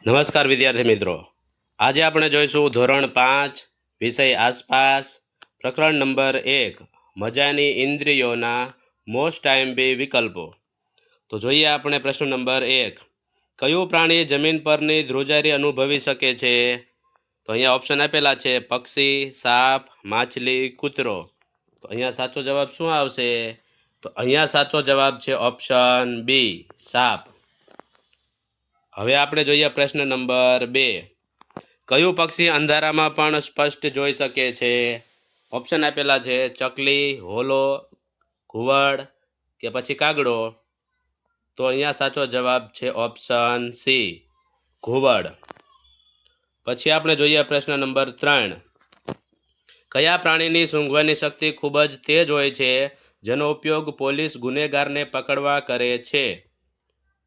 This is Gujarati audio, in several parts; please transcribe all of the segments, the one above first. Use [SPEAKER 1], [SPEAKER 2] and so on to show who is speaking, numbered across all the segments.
[SPEAKER 1] નમસ્કાર વિદ્યાર્થી મિત્રો, આજે આપણે જોઈશું ધોરણ 5 વિષય આસપાસ પ્રકરણ નંબર 1 મજાની ઇન્દ્રિયોના મોસ્ટ ટાઈમ્બી વિકલ્પો. તો જોઈએ આપણે પ્રશ્ન નંબર 1. કયું પ્રાણી જમીન પરની ધ્રુજારી અનુભવી શકે છે? તો અહીંયા ઓપ્શન આપેલા છે પક્ષી, સાપ, માછલી, કૂતરો. તો અહીંયા સાચો જવાબ શું આવશે? તો અહીંયા સાચો જવાબ છે ઓપ્શન બી, સાપ. હવે આપણે જોઈએ પ્રશ્ન નંબર 2. કયું પક્ષી અંધારામાં પણ સ્પષ્ટ જોઈ શકે છે? ઓપ્શન આપેલા છે ચકલી, હોલો, ઘુવડ કે પછી કાગડો. તો અહીંયા સાચો જવાબ છે ઓપ્શન સી, ઘુવડ. પછી આપણે જોઈએ પ્રશ્ન નંબર 3. કયા પ્રાણીની સૂંઘવાની શક્તિ ખૂબ જ તેજ હોય છે, જેનો ઉપયોગ પોલીસ ગુનેગારને પકડવા કરે છે?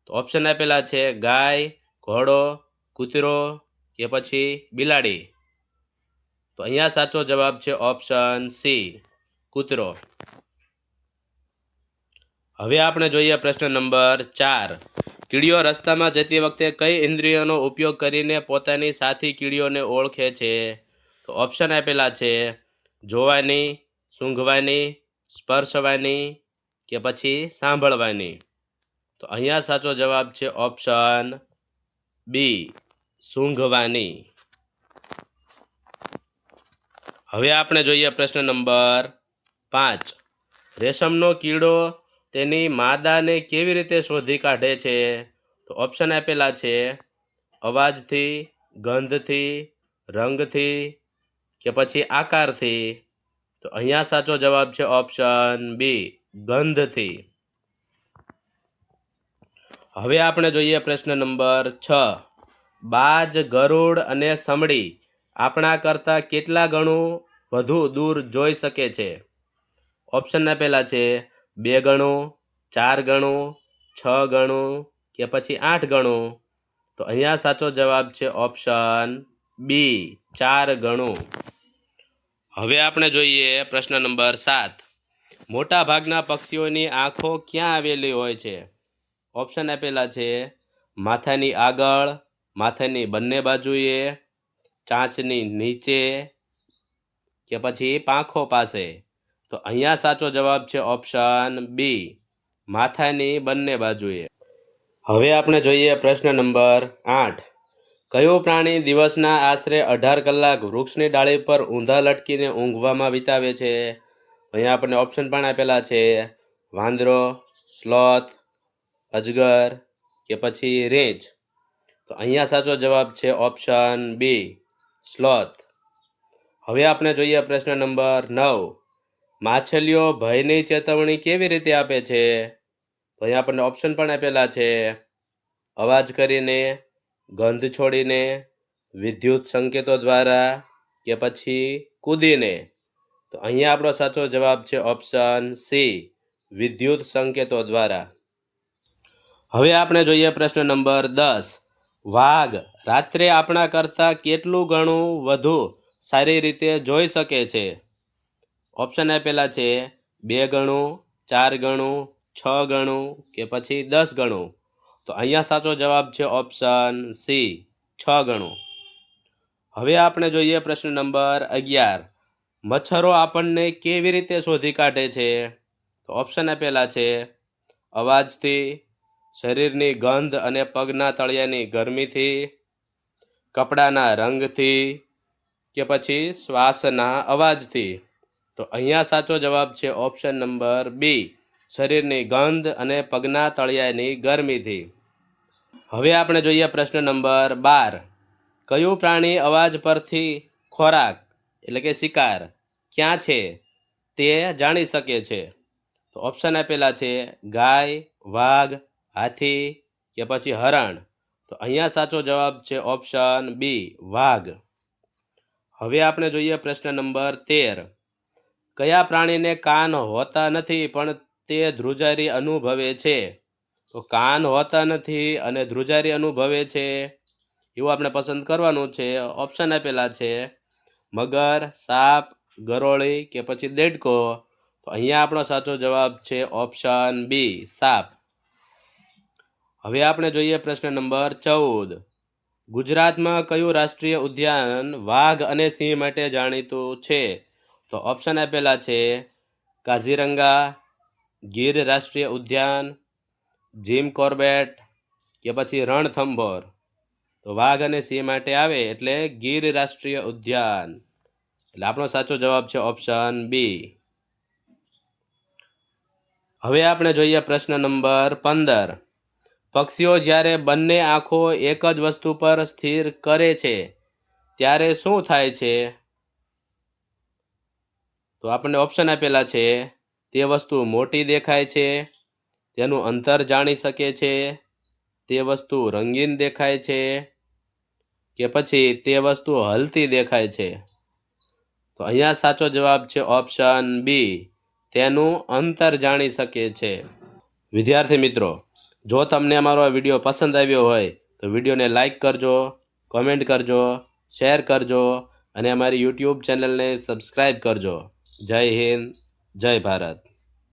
[SPEAKER 1] તો ઓપ્શન આપેલા છે ગાય, ઘોડો, કૂતરો કે પછી બિલાડી. તો અહીંયા સાચો જવાબ છે ઓપ્શન સી, કૂતરો. હવે આપણે જોઈએ પ્રશ્ન નંબર 4. કીડીઓ રસ્તામાં જતી વખતે કઈ ઇન્દ્રિયોનો ઉપયોગ કરીને પોતાની સાથી કીડીઓને ઓળખે છે? તો ઓપ્શન આપેલા છે જોવાની, સૂંઘવાની, સ્પર્શવાની કે પછી સાંભળવાની. તો અહીંયા સાચો જવાબ છે ઓપ્શન બી, સૂંઘવાની. હવે આપણે જોઈએ પ્રશ્ન નંબર 5. રેશમનો કીડો તેની માદાને કેવી રીતે શોધી કાઢે છે? તો ઓપ્શન આપેલા છે અવાજથી, ગંધથી, રંગથી કે પછી આકારથી. તો અહીંયા સાચો જવાબ છે ઓપ્શન બી, ગંધથી. હવે આપણે જોઈએ પ્રશ્ન નંબર 6. બાજ, ગરુડ અને સમડી આપણા કરતાં કેટલા ગણું વધુ દૂર જોઈ શકે છે? ઓપ્શન આપેલા છે 2 ગણું, 4 ગણું, 6 ગણું કે પછી 8 ગણું. તો અહીંયા સાચો જવાબ છે ઓપ્શન બી, 4 ગણું. હવે આપણે જોઈએ પ્રશ્ન નંબર 7. મોટા ભાગના પક્ષીઓની આંખો ક્યાં આવેલી હોય છે? ઓપ્શન આપેલા છે માથાની આગળ, માથાની બંને બાજુએ, ચાંચની નીચે કે પછી પાંખો પાસે. તો અહીંયા સાચો જવાબ છે ઓપ્શન બી, માથાની બંને બાજુએ. હવે આપણે જોઈએ પ્રશ્ન નંબર 8. કયું પ્રાણી દિવસના આશરે 18 કલાક વૃક્ષની ડાળી પર ઊંધા લટકીને ઊંઘવામાં વિતાવે છે? અહીંયા આપણને ઓપ્શન પણ આપેલા છે વાંદરો, સ્લોથ, અજગર કે પછી રીંછ. તો અહીંયા સાચો જવાબ છે ઓપ્શન બી, સ્લોથ. હવે આપણે જોઈએ પ્રશ્ન નંબર 9. માછલીઓ ભયની ચેતવણી કેવી રીતે આપે છે? તો અહીંયા આપણને ઓપ્શન પણ આપેલા છે અવાજ કરીને, ગંધ છોડીને, વિદ્યુત સંકેતો દ્વારા કે પછી કૂદીને. તો અહીંયા આપણો સાચો જવાબ છે ઓપ્શન સી, વિદ્યુત સંકેતો દ્વારા. હવે આપણે જોઈએ પ્રશ્ન નંબર 10. વાઘ રાત્રે આપણા કરતાં કેટલું ગણું વધુ સારી રીતે જોઈ શકે છે? ઓપ્શન આપેલા છે 2 ગણું, 4 ગણું, 6 ગણું કે પછી 10 ગણું. તો અહીંયા સાચો જવાબ છે ઓપ્શન સી, 6 ગણું. હવે આપણે જોઈએ પ્રશ્ન નંબર 11. મચ્છરો આપણને કેવી રીતે શોધી કાઢે છે? તો ઓપ્શન આપેલા છે અવાજથી, શરીરની ગંધ અને પગના તળિયાની ગરમીથી, કપડાના રંગથી કે પછી શ્વાસના અવાજથી. તો અહીંયા સાચો જવાબ છે ઓપ્શન નંબર બી, શરીરની ગંધ અને પગના તળિયાની ગરમીથી. હવે આપણે જોઈએ પ્રશ્ન નંબર 12. કયું પ્રાણી અવાજ પરથી ખોરાક એટલે કે શિકાર ક્યાં છે તે જાણી શકે છે? તો ઓપ્શન આપેલા છે ગાય, વાઘ, હાથી કે પછી હરણ. તો અહીંયા સાચો જવાબ છે ઓપ્શન બી, વાઘ. હવે આપણે જોઈએ પ્રશ્ન નંબર 13. કયા પ્રાણીને કાન હોતા નથી પણ તે ધ્રુજારી અનુભવે છે? તો કાન હોતા નથી અને ધ્રુજારી અનુભવે છે એવું આપણે પસંદ કરવાનું છે. ઓપ્શન આપેલા છે મગર, સાપ, ગરોળી કે પછી દેડકો. તો અહીંયા આપણો સાચો જવાબ છે ઓપ્શન બી, સાપ. હવે આપણે જોઈએ પ્રશ્ન નંબર 14. ગુજરાતમાં કયું રાષ્ટ્રીય ઉદ્યાન વાઘ અને સિંહ માટે જાણીતું છે? તો ઓપ્શન આપેલા છે કાઝીરંગા, ગીર રાષ્ટ્રીય ઉદ્યાન, જીમ કોર્બેટ કે પછી રણથંભોર. તો વાઘ અને સિંહ માટે આવે એટલે ગીર રાષ્ટ્રીય ઉદ્યાન. એટલે આપણો સાચો જવાબ છે ઓપ્શન બી. હવે આપણે જોઈએ પ્રશ્ન નંબર 15. પક્ષીઓ જ્યારે બંને આંખો એક જ વસ્તુ પર સ્થિર કરે છે ત્યારે શું થાય છે? તો આપણને ઓપ્શન આપેલા છે તે વસ્તુ મોટી દેખાય છે, તેનું અંતર જાણી શકે છે, તે વસ્તુ રંગીન દેખાય છે કે પછી તે વસ્તુ હલતી દેખાય છે. તો અહીંયા સાચો જવાબ છે ઓપ્શન બી, તેનું અંતર જાણી શકે છે. વિદ્યાર્થી મિત્રો, જો તમને અમારો આ વિડીયો પસંદ આવ્યો હોય તો વિડીયોને લાઈક કરજો, કોમેન્ટ કરજો, શેર કરજો અને અમારી યુટ્યુબ ચેનલને સબસ્ક્રાઈબ કરજો. જય હિન્દ, જય ભારત.